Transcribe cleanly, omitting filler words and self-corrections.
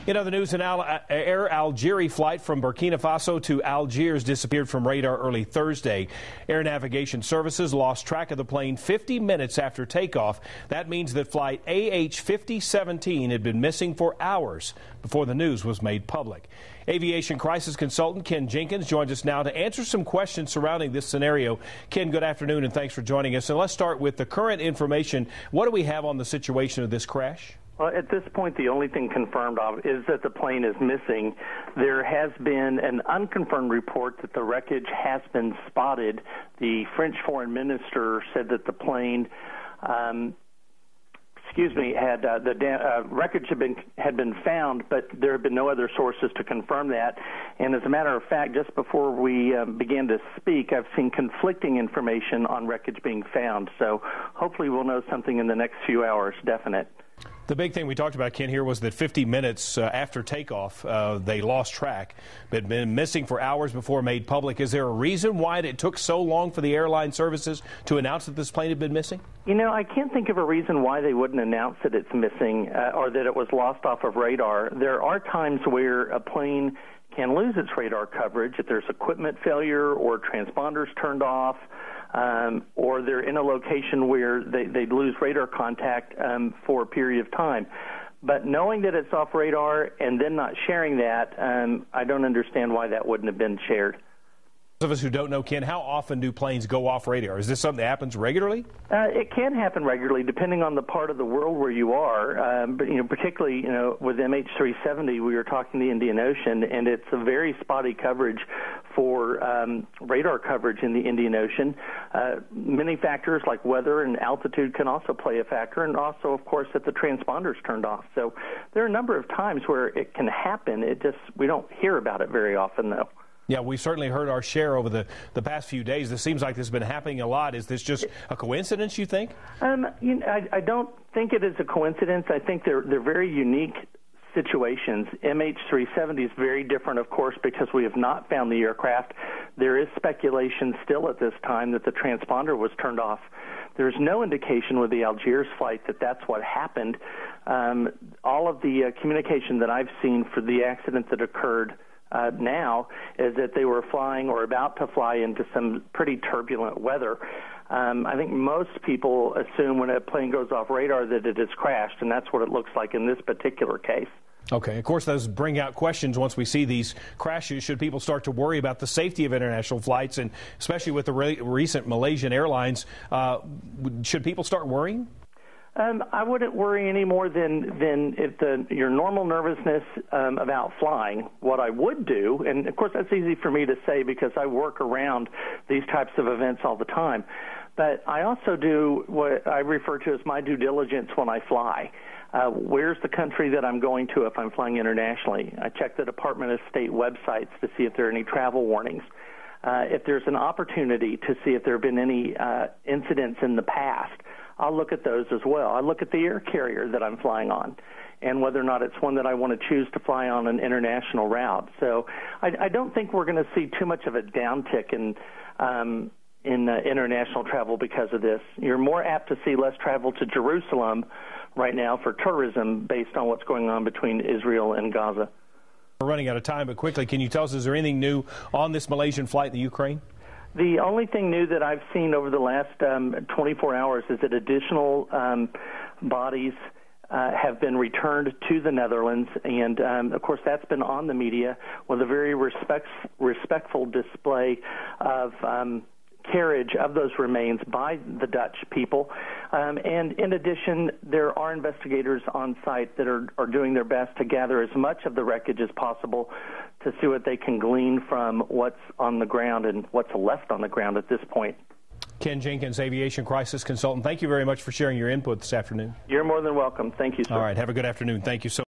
In other news, an Air Algeria flight from Burkina Faso to Algiers disappeared from radar early Thursday. Air Navigation Services lost track of the plane 50 minutes after takeoff. That means that flight AH-5017 had been missing for hours before the news was made public. Aviation crisis consultant Ken Jenkins joins us now to answer some questions surrounding this scenario. Ken, good afternoon and thanks for joining us. And let's start with the current information. What do we have on the situation of this crash? Well, at this point, the only thing confirmed is that the plane is missing. There has been an unconfirmed report that the wreckage has been spotted. The French foreign minister said that the plane, had the wreckage had been found, but there have been no other sources to confirm that. And as a matter of fact, just before we began to speak, I've seen conflicting information on wreckage being found. So hopefully we'll know something in the next few hours, definite. The big thing we talked about, Ken, here was that 50 minutes after takeoff, they lost track. They'd been missing for hours before made public. Is there a reason why it took so long for the airline services to announce that this plane had been missing? You know, I can't think of a reason why they wouldn't announce that it's missing or that it was lost off of radar. There are times where a plane can lose its radar coverage if there's equipment failure or transponders turned off, or they're in a location where they lose radar contact for a period of time. But knowing that it's off radar and then not sharing that, I don't understand why that wouldn't have been shared. Those of us who don't know, Ken, how often do planes go off radar? Is this something that happens regularly? It can happen regularly, depending on the part of the world where you are. But particularly, with MH370, we were talking the Indian Ocean, and it's a very spotty coverage for radar coverage in the Indian Ocean. Many factors like weather and altitude can also play a factor, and also, of course, that the transponder's turned off. So there are a number of times where it can happen. We don't hear about it very often, though. Yeah, we've certainly heard our share over the past few days. This seems like this has been happening a lot. Is this just a coincidence, you think? I don't think it is a coincidence. I think they're very unique situations. MH370 is very different, of course, because we have not found the aircraft. There is speculation still at this time that the transponder was turned off. There's no indication with the Algiers flight that that's what happened. All of the communication that I've seen for the accident that occurred now is that they were flying or about to fly into some pretty turbulent weather. I think most people assume when a plane goes off radar that it has crashed, and that's what it looks like in this particular case. Okay. Of course, those bring out questions once we see these crashes. Should people start to worry about the safety of international flights, and especially with the recent Malaysian Airlines, should people start worrying? I wouldn't worry any more than if your normal nervousness about flying. What I would do, and of course that's easy for me to say because I work around these types of events all the time, but I also do what I refer to as my due diligence when I fly. Where's the country that I'm going to if I'm flying internationally? I check the Department of State websites to see if there are any travel warnings. If there's an opportunity to see if there have been any incidents in the past, I'll look at those as well. I look at the air carrier that I'm flying on and whether or not it's one that I want to choose to fly on an international route. So I don't think we're going to see too much of a downtick in international travel because of this. You're more apt to see less travel to Jerusalem right now for tourism based on what's going on between Israel and Gaza. We're running out of time, but quickly, can you tell us, is there anything new on this Malaysian flight in the Ukraine? The only thing new that I've seen over the last 24 hours is that additional bodies have been returned to the Netherlands, and of course that's been on the media with a very respectful display of carriage of those remains by the Dutch people. And in addition, there are investigators on site that are doing their best to gather as much of the wreckage as possible to see what they can glean from what's on the ground and what's left on the ground at this point. Ken Jenkins, aviation crisis consultant, thank you very much for sharing your input this afternoon. You're more than welcome. Thank you, sir. All right, have a good afternoon. Thank you so much.